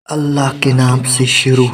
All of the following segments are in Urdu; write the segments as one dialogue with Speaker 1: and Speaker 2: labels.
Speaker 1: اللہ کے نام سے شروع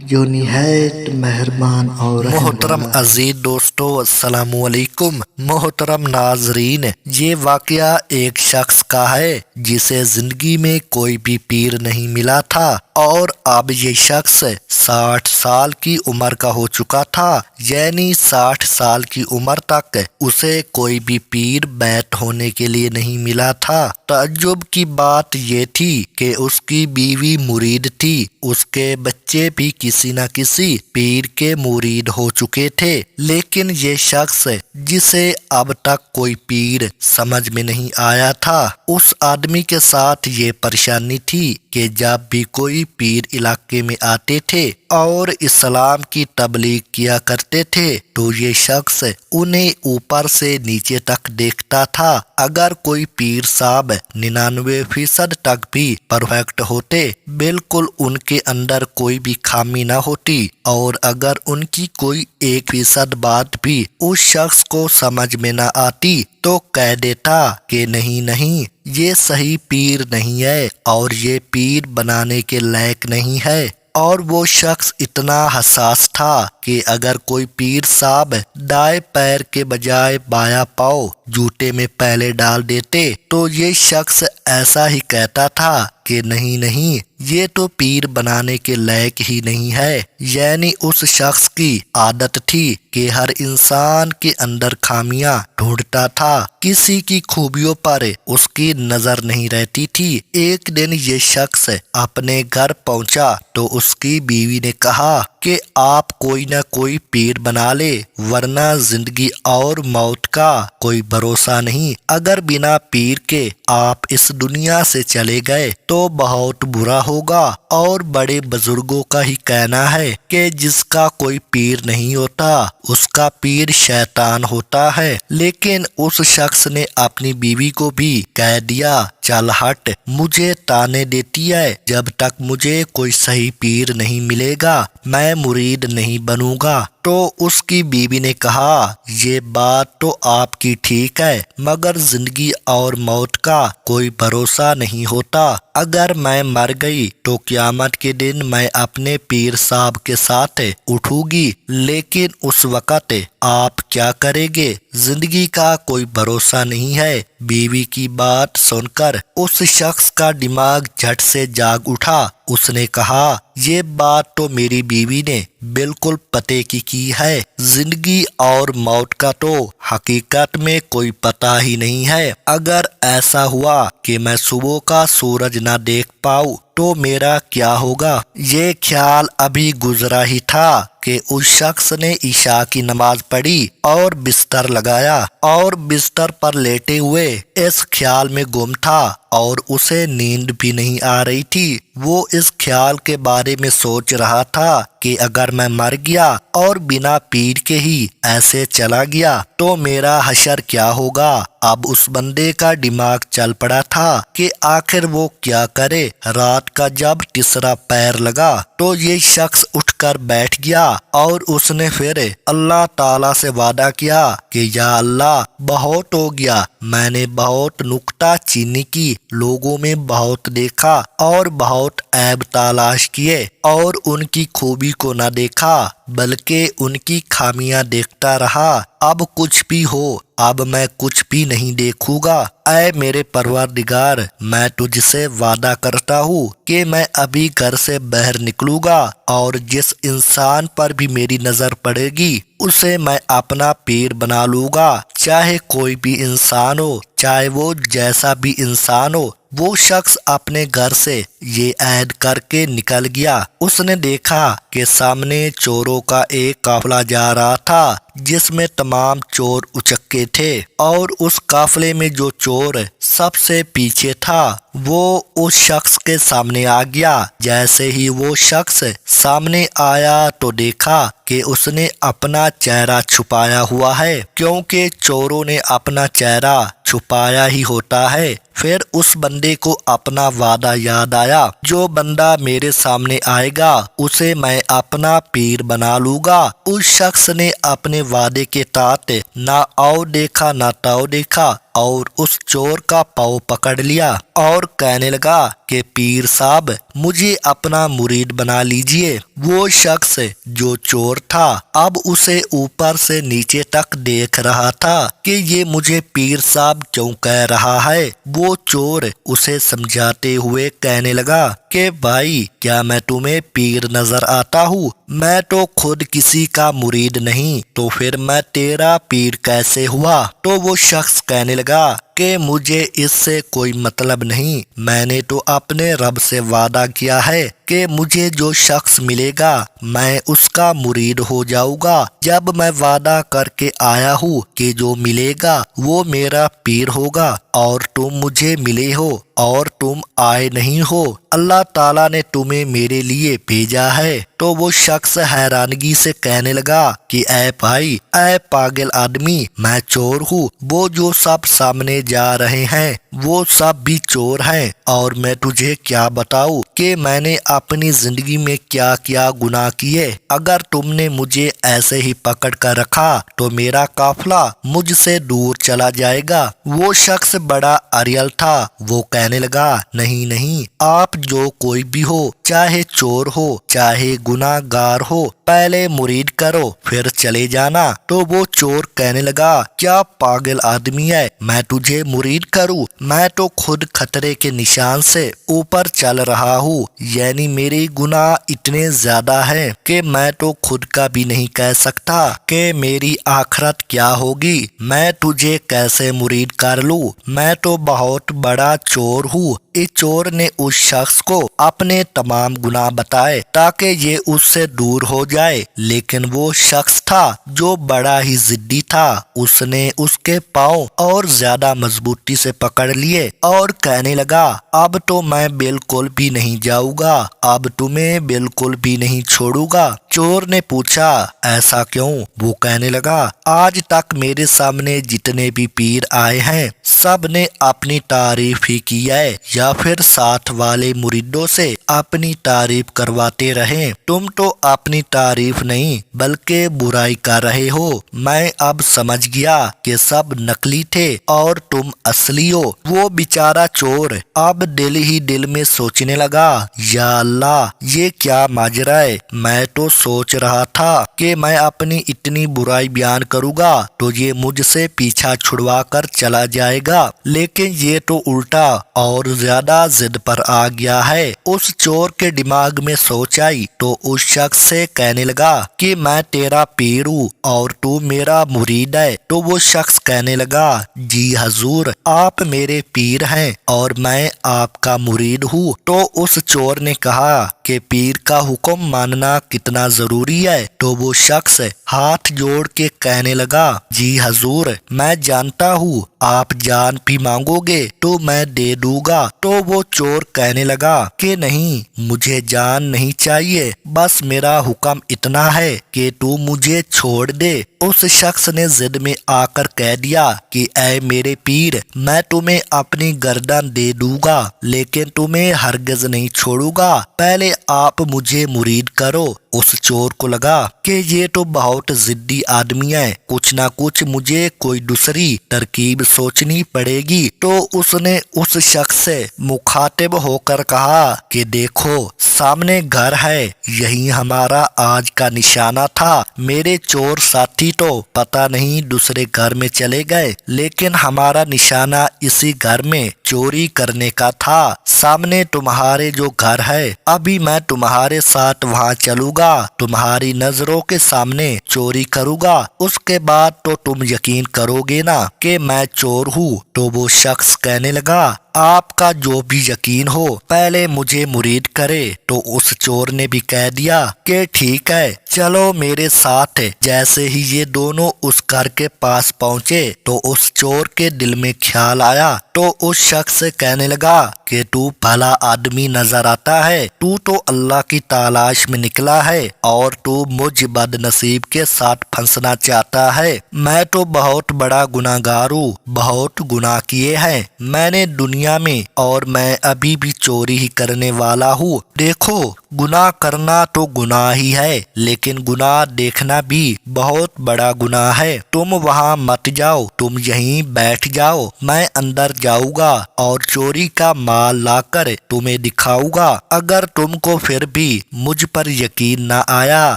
Speaker 1: جو نہایت مہربان اور رحم
Speaker 2: محترم
Speaker 1: والا ہے۔
Speaker 2: عزیز دوستو، السلام علیکم۔ محترم ناظرین، یہ واقعہ ایک شخص کا ہے جسے زندگی میں کوئی بھی پیر نہیں ملا تھا، اور اب یہ شخص 60 سال کی عمر کا ہو چکا تھا، یعنی 60 سال کی عمر تک اسے کوئی بھی پیر بیعت ہونے کے لیے نہیں ملا تھا۔ تعجب کی بات یہ تھی کہ اس کی بیوی مرید تھی، اس کے بچے بھی کسی نہ کسی پیر کے مرید ہو چکے تھے، لیکن یہ شخص جسے اب تک کوئی پیر سمجھ میں نہیں آیا تھا، اس آدمی کے ساتھ یہ پریشانی تھی کہ جب بھی کوئی پیر علاقے میں آتے تھے اور اسلام کی تبلیغ کیا کرتے تھے تو یہ شخص انہیں اوپر سے نیچے تک دیکھتا تھا۔ اگر کوئی پیر صاحب 99% تک بھی پرفیکٹ ہوتے، بالکل ان کے اندر کوئی بھی خامی نہ ہوتی، اور اگر ان کی کوئی 1% بات بھی اس شخص کو سمجھ میں نہ آتی تو کہہ دیتا کہ نہیں، یہ صحیح پیر نہیں ہے اور یہ پیر بنانے کے لائق نہیں ہے۔ اور وہ شخص اتنا حساس تھا کہ اگر کوئی پیر صاحب دائیں پیر کے بجائے بایاں پاؤں جوتے میں پہلے ڈال دیتے تو یہ شخص ایسا ہی کہتا تھا کہ نہیں، یہ تو پیر بنانے کے لائق ہی نہیں ہے۔ یعنی اس شخص کی عادت تھی کہ ہر انسان کے اندر خامیاں ڈھونڈتا تھا، کسی کی خوبیوں پر اس کی نظر نہیں رہتی تھی۔ ایک دن یہ شخص اپنے گھر پہنچا تو اس کی بیوی نے کہا کہ آپ کوئی نہ کوئی پیر بنا لے، ورنہ زندگی اور موت کا کوئی بھروسہ نہیں۔ اگر بنا پیر کے آپ اس دنیا سے چلے گئے تو بہت برا ہوگا، اور بڑے بزرگوں کا ہی کہنا ہے کہ جس کا کوئی پیر نہیں ہوتا اس کا پیر شیطان ہوتا ہے۔ لیکن اس شخص نے اپنی بیوی کو بھی کہہ دیا، چل ہٹ، مجھے تانے دیتی ہے، جب تک مجھے کوئی صحیح پیر نہیں ملے گا میں مرید نہیں بنوں گا۔ تو اس کی بیوی نے کہا، یہ بات تو آپ کی ٹھیک ہے، مگر زندگی اور موت کا کوئی بھروسہ نہیں ہوتا۔ اگر میں مر گئی تو قیامت کے دن میں اپنے پیر صاحب کے ساتھ اٹھوں گی، لیکن اس وقت آپ کیا کریں گے؟ زندگی کا کوئی بھروسہ نہیں ہے۔ بیوی کی بات سن کر اس شخص کا دماغ جھٹ سے جاگ اٹھا۔ اس نے کہا، یہ بات تو میری بیوی نے بالکل پتے کی ہے، زندگی اور موت کا تو حقیقت میں کوئی پتہ ہی نہیں ہے۔ اگر ایسا ہوا کہ میں صبح کا سورج نہ دیکھ پاؤں تو میرا کیا ہوگا؟ یہ خیال ابھی گزرا ہی تھا کہ اس شخص نے عشاء کی نماز پڑھی اور بستر لگایا، اور بستر پر لیٹے ہوئے اس خیال میں گم تھا، اور اسے نیند بھی نہیں آ رہی تھی۔ وہ اس خیال کے بارے میں سوچ رہا تھا کہ اگر میں مر گیا اور بنا پیر کے ہی ایسے چلا گیا تو میرا حشر کیا ہوگا؟ اب اس بندے کا دماغ چل پڑا تھا کہ آخر وہ کیا کرے۔ رات کا جب تیسرا پیر لگا تو یہ شخص اٹھ کر بیٹھ گیا، اور اس نے پھر اللہ تعالیٰ سے وعدہ کیا کہ یا اللہ، بہت ہو گیا، میں نے بہت نکتہ چینی کی، لوگوں میں بہت دیکھا اور بہت عیب تلاش کیے، اور ان کی خوبی کو نہ دیکھا بلکہ ان کی خامیاں دیکھتا رہا۔ اب کچھ بھی ہو، اب میں کچھ بھی نہیں دیکھوں گا۔ اے میرے پروردگار، میں تجھ سے وعدہ کرتا ہوں کہ میں ابھی گھر سے باہر نکلوں گا، اور جس انسان پر بھی میری نظر پڑے گی اسے میں اپنا پیر بنا لوں گا، چاہے کوئی بھی انسان ہو، چاہے وہ جیسا بھی انسان ہو۔ وہ شخص اپنے گھر سے یہ عہد کر کے نکل گیا۔ اس نے دیکھا کہ سامنے چوروں کا ایک قافلہ جا رہا تھا جس میں تمام چور اچکے تھے، اور اس قافلے میں جو چور سب سے پیچھے تھا وہ اس شخص کے سامنے آ گیا۔ جیسے ہی وہ شخص سامنے آیا تو دیکھا کہ اس نے اپنا چہرہ چھپایا ہوا ہے، کیونکہ چوروں نے اپنا چہرہ چھپایا ہی ہوتا ہے۔ پھر اس بندے کو اپنا وعدہ یاد آیا، جو بندہ میرے سامنے آئے گا اسے میں اپنا پیر بنا لوں گا۔ اس شخص نے اپنے وعدے کے تحت نہ آؤ دیکھا نہ تاؤ دیکھا، اور اس چور کا پاؤں پکڑ لیا اور کہنے لگا کہ پیر صاحب، مجھے اپنا مرید بنا لیجئے۔ وہ شخص جو چور تھا اب اسے اوپر سے نیچے تک دیکھ رہا تھا کہ یہ مجھے پیر صاحب کیوں کہہ رہا ہے۔ وہ چور اسے سمجھاتے ہوئے کہنے لگا کہ بھائی کیا میں تمہیں پیر نظر آتا ہوں؟ میں تو خود کسی کا مرید نہیں، تو پھر میں تیرا پیر کیسے ہوا؟ تو وہ شخص کہنے لگا کہ مجھے اس سے کوئی مطلب نہیں، میں نے تو اپنے رب سے وعدہ کیا ہے کہ مجھے جو شخص ملے گا میں اس کا مرید ہو جاؤں گا۔ جب میں وعدہ کر کے آیا ہوں کہ جو ملے گا وہ میرا پیر ہوگا، اور تم مجھے ملے ہو اور تم آئے نہیں ہو، اللہ تعالیٰ نے تمہیں میرے لیے بھیجا ہے۔ تو وہ شخص حیرانگی سے کہنے لگا کہ اے بھائی، اے پاگل آدمی، میں چور ہوں، وہ جو سب سامنے جا رہے ہیں وہ سب بھی چور ہیں، اور میں تجھے کیا بتاؤں کہ میں نے اپنی زندگی میں کیا کیا گناہ کیے۔ اگر تم نے مجھے ایسے ہی پکڑ کر رکھا تو میرا قافلہ مجھ سے دور چلا جائے گا۔ وہ شخص بڑا اریل تھا، وہ کہنے لگا نہیں نہیں، آپ جو کوئی بھی ہو، چاہے چور ہو چاہے گناہ گار ہو، پہلے مرید کرو پھر چلے جانا۔ تو وہ چور کہنے لگا کیا پاگل آدمی ہے، میں تجھے مرید کروں؟ میں تو خود خطرے کے نشان سے اوپر چل رہا ہوں، یعنی میرے گناہ اتنے زیادہ ہیں کہ میں تو خود کا بھی نہیں کہہ سکتا کہ میری آخرت کیا ہوگی، میں تجھے کیسے مرید کر لوں؟ میں تو بہت بڑا چور ہوں۔ اس چور نے اس شخص کو اپنے تمام گناہ بتائے تاکہ یہ اس سے دور ہو جائے، لیکن وہ شخص تھا جو بڑا ہی ضدی تھا، اس نے اس کے پاؤں اور زیادہ مضبوطی سے پکڑ لیے اور کہنے لگا اب تو میں بالکل بھی نہیں جاؤں گا، اب تمہیں بالکل بھی نہیں چھوڑوں گا۔ چور نے پوچھا ایسا کیوں؟ وہ کہنے لگا آج تک میرے سامنے جتنے بھی پیر آئے ہیں سب نے اپنی تعریف ہی کی ہے، یا پھر ساتھ والے مریدوں سے اپنی تعریف کرواتے رہے، تم تو اپنی تعریف نہیں بلکہ برائی کر رہے ہو۔ میں اب سمجھ گیا کہ سب نقلی تھے اور تم اصلی ہو۔ وہ بیچارہ چور اب دل ہی دل میں سوچنے لگا یا اللہ یہ کیا ماجرا ہے، میں تو سوچ رہا تھا کہ میں اپنی اتنی برائی بیان کروں گا تو یہ مجھ سے پیچھا چھڑوا کر چلا جائے گا، لیکن یہ تو الٹا اور زیادہ ضد پر آ گیا ہے۔ اس چور کے دماغ میں سوچ آئی تو اس شخص سے کہنے لگا کہ میں تیرا پیر ہوں اور تو میرا مرید ہے۔ تو وہ شخص کہنے لگا جی حضور، آپ میرے پیر ہیں اور میں آپ کا مرید ہوں۔ تو اس چور نے کہا کہ پیر کا حکم ماننا کتنا ضروری ہے؟ تو وہ شخص ہاتھ جوڑ کے کہنے لگا جی حضور، میں جانتا ہوں آپ جان بھی مانگو گے تو میں دے دوں گا۔ تو وہ چور کہنے لگا کہ نہیں، مجھے جان نہیں چاہیے، بس میرا حکم اتنا ہے کہ تو مجھے چھوڑ دے۔ اس شخص نے ضد میں آ کر کہہ دیا کہ اے میرے پیر، میں تمہیں اپنی گردن دے دوں گا لیکن تمہیں ہرگز نہیں چھوڑوں گا، پہلے آپ مجھے مرید کرو۔ اس چور کو لگا کہ یہ تو بہت ضدی آدمی ہے، کچھ نہ کچھ مجھے کوئی دوسری ترکیب سوچنی پڑے گی۔ تو اس نے اس شخص سے مخاطب ہو کر کہا کہ دیکھو سامنے گھر ہے، یہی ہمارا آج کا نشانہ تھا۔ میرے چور ساتھی تو پتہ نہیں دوسرے گھر میں چلے گئے، لیکن ہمارا نشانہ اسی گھر میں چوری کرنے کا تھا۔ سامنے تمہارے جو گھر ہے، ابھی میں تمہارے ساتھ وہاں چلوں گا، تمہاری نظروں کے سامنے چوری کروں گا، اس کے بعد تو تم یقین کرو گے نا کہ میں چور ہوں۔ تو وہ شخص کہنے لگا آپ کا جو بھی یقین ہو، پہلے مجھے مرید کرے۔ تو اس چور نے بھی کہہ دیا کہ ٹھیک ہے، چلو میرے ساتھ۔ جیسے ہی یہ دونوں اس گھر کے پاس پہنچے تو اس چور کے دل میں خیال آیا، تو اس شخص سے کہنے لگا کہ تو بھلا آدمی نظر آتا ہے، تو اللہ کی تلاش میں نکلا ہے اور تو مجھ بد نصیب کے ساتھ پھنسنا چاہتا ہے۔ میں تو بہت بڑا گناہگار ہوں، بہت گناہ کیے ہیں، میں نے دنیا دنیا میں اور میں ابھی بھی چوری ہی کرنے والا ہوں۔ دیکھو، گناہ کرنا تو گناہ ہی ہے، لیکن گناہ دیکھنا بھی بہت بڑا گناہ ہے۔ تم وہاں مت جاؤ، تم یہیں بیٹھ جاؤ، میں اندر جاؤں گا اور چوری کا مال لا کر تمہیں دکھاؤں گا۔ اگر تم کو پھر بھی مجھ پر یقین نہ آیا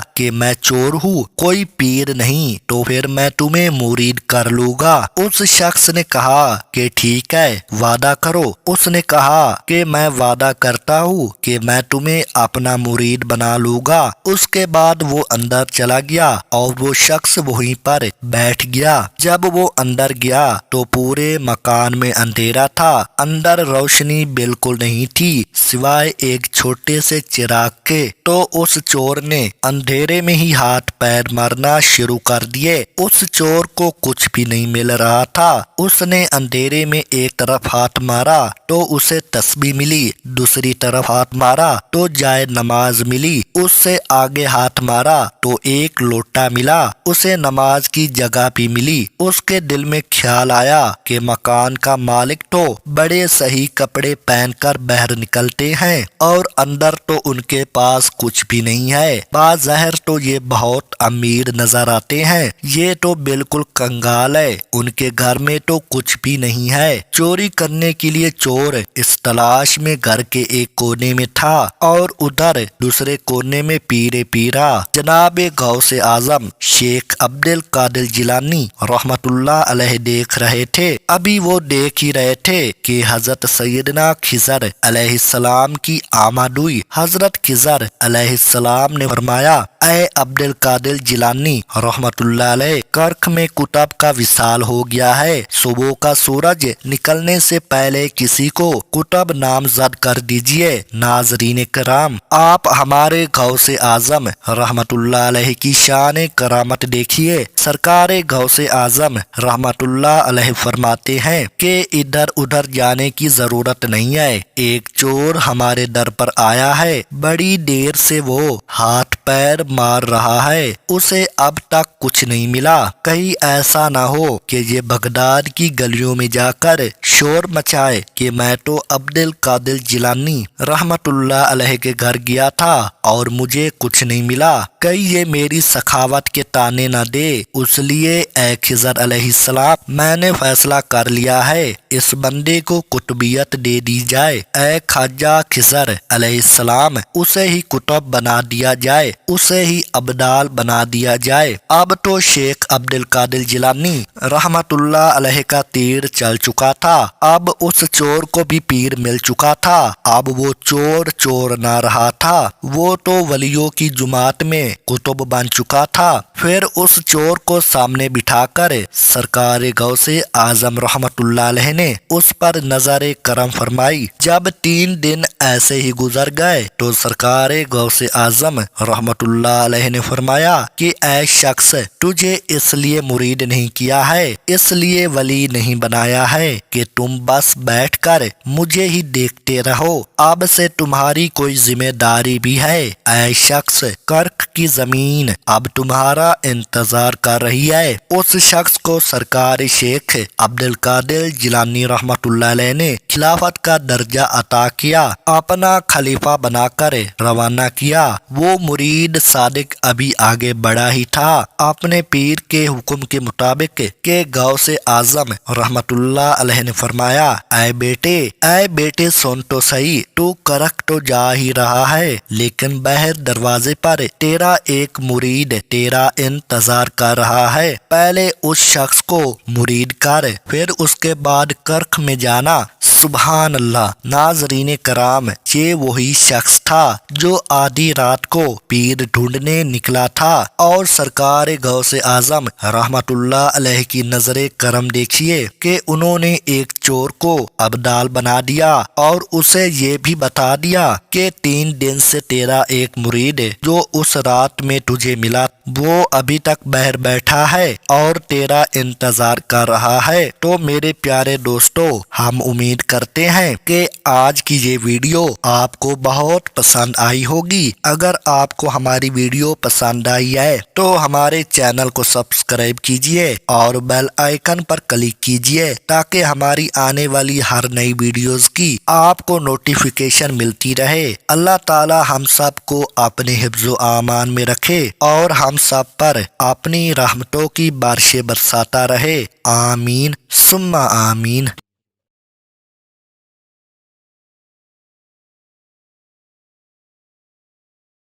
Speaker 2: کہ میں چور ہوں، کوئی پیر نہیں، تو پھر میں تمہیں مرید کر لوں گا۔ اس شخص نے کہا کہ ٹھیک ہے، وعدہ کرو۔ اس نے کہا کہ میں وعدہ کرتا ہوں کہ میں تمہیں اپنا مرید بنا لوں گا۔ اس کے بعد وہ اندر چلا گیا اور وہ شخص وہیں پر بیٹھ گیا۔ جب وہ اندر گیا تو پورے مکان میں اندھیرا تھا، اندر روشنی بالکل نہیں تھی سوائے ایک چھوٹے سے چراغ کے۔ تو اس چور نے اندھیرے میں ہی ہاتھ پیر مارنا شروع کر دیے۔ اس چور کو کچھ بھی نہیں مل رہا تھا۔ اس نے اندھیرے میں ایک طرف ہاتھ مارا تو اسے تسبیح ملی، دوسری طرف ہاتھ مارا تو جائے نماز ملی، اس سے آگے ہاتھ مارا تو ایک لوٹا ملا، اسے نماز کی جگہ بھی ملی۔ اس کے دل میں خیال آیا کہ مکان کا مالک تو بڑے صحیح کپڑے پہن کر باہر نکلتے ہیں اور اندر تو ان کے پاس کچھ بھی نہیں ہے، بظاہر تو یہ بہت امیر نظر آتے ہیں، یہ تو بالکل کنگال ہے، ان کے گھر میں تو کچھ بھی نہیں ہے۔ چوری کرنے کے لیے چور اس تلاش میں گھر کے ایک کونے میں تھا اور ادھر دوسرے کونے میں پیرے پیرا جناب غوث اعظم شیخ عبد القادر جیلانی رحمت اللہ علیہ دیکھ رہے تھے۔ ابھی وہ دیکھ ہی رہے تھے کہ حضرت سیدنا خضر علیہ السلام کی آمد ہوئی۔ حضرت خضر علیہ السلام نے فرمایا، اے عبد القادر جیلانی رحمت اللہ علیہ، کرخ میں کتب کا وصال ہو گیا ہے، صبح کا سورج نکلنے سے پہلے کسی کو کتب نامزد کر دیجئے۔ ناظرین کرام، آپ ہمارے غوث اعظم رحمت اللہ علیہ کی شان کرامت دیکھیے۔ سرکار غوث اعظم رحمت اللہ علیہ فرماتے ہیں کہ ادھر ادھر جانے کی ضرورت نہیں ہے، ایک چور ہمارے در پر آیا ہے، بڑی دیر سے وہ ہاتھ پیر مار رہا ہے، اسے اب تک کچھ نہیں ملا، کہیں ایسا نہ ہو کہ یہ بغداد کی گلیوں میں جا کر شور مچائے کہ میں تو عبد القادر جیلانی رحمت اللہ علیہ کے گھر گیا تھا اور مجھے کچھ نہیں ملا، کہیں یہ میری سخاوت کے تانے نہ دے۔ اس لیے اے خضر علیہ السلام، میں نے فیصلہ کر لیا ہے، اس بندے کو قطبیت دے دی جائے، اے خواجہ خضر علیہ السلام، اسے ہی قطب بنا دیا جائے، اسے ہی ابدال بنا دیا جائے۔ اب تو شیخ عبد القادر جیلانی رحمت اللہ علیہ کا تیر چل چکا تھا، اب اس چور کو بھی پیر مل چکا تھا، اب وہ چور چور نہ رہا تھا، وہ تو ولیوں کی جماعت میں قطب بن چکا تھا۔ پھر اس چور کو سامنے بٹھا کر سرکار غوث اعظم رحمت اللہ علیہ نے اس پر نظر کرم فرمائی۔ جب 3 دن ایسے ہی گزر گئے تو سرکار غوث اعظم رحمت اللہ علیہ نے فرمایا کہ اے شخص، تجھے اس لیے مرید نہیں کیا ہے، اس لیے ولی نہیں بنایا ہے کہ تم بس بیٹھ کر مجھے ہی دیکھتے رہو، اب سے تمہاری کوئی ذمہ داری بھی ہے۔ اے شخص، کرخ کی زمین اب تمہارا انتظار کر رہی ہے۔ اس شخص کو سرکار شیخ عبد القادر جیلانی رحمت اللہ علیہ نے خلافت کا درجہ عطا کیا، اپنا خلیفہ بنا کر روانہ کیا۔ وہ مرید صادق ابھی آگے بڑھا ہی تھا، اپنے پیر کے حکم کے مطابق کہ غوث اعظم رحمت اللہ علیہ نے فرمایا، اے بیٹے سن تو صحیح، تو کرخ تو جا ہی رہا ہے، لیکن باہر دروازے پر تیرا ایک مرید تیرا انتظار کر رہا ہے، پہلے اس شخص کو مرید کر، پھر اس کے بعد کرخ میں جانا۔ سبحان اللہ۔ ناظرین کرام، یہ وہی شخص تھا جو آدھی رات کو پیر ڈھونڈنے نکلا تھا، اور سرکار غوث اعظم رحمت اللہ علیہ کی نظر کرم دیکھیے کہ انہوں نے ایک چور کو ابدال بنا دیا اور اسے یہ بھی بتا دیا کہ 3 دن سے تیرا ایک مرید جو اس رات میں تجھے ملا وہ ابھی تک باہر بیٹھا ہے اور تیرا انتظار کر رہا ہے۔ تو میرے پیارے دوستو، ہم امید کرتے ہیں کہ آج کی یہ ویڈیو آپ کو بہت پسند آئی ہوگی۔ اگر آپ کو ہماری ویڈیو پسند آئی ہے تو ہمارے چینل کو سبسکرائب کیجئے اور بیل آئیکن پر کلک کیجئے تاکہ ہماری آنے والی ہر نئی ویڈیوز کی آپ کو نوٹیفیکیشن ملتی رہے۔ اللہ تعالی ہم سب کو اپنے حفظ و امان میں رکھے اور ہم سب پر اپنی رحمتوں کی بارشیں برساتا رہے۔ آمین ثم آمین۔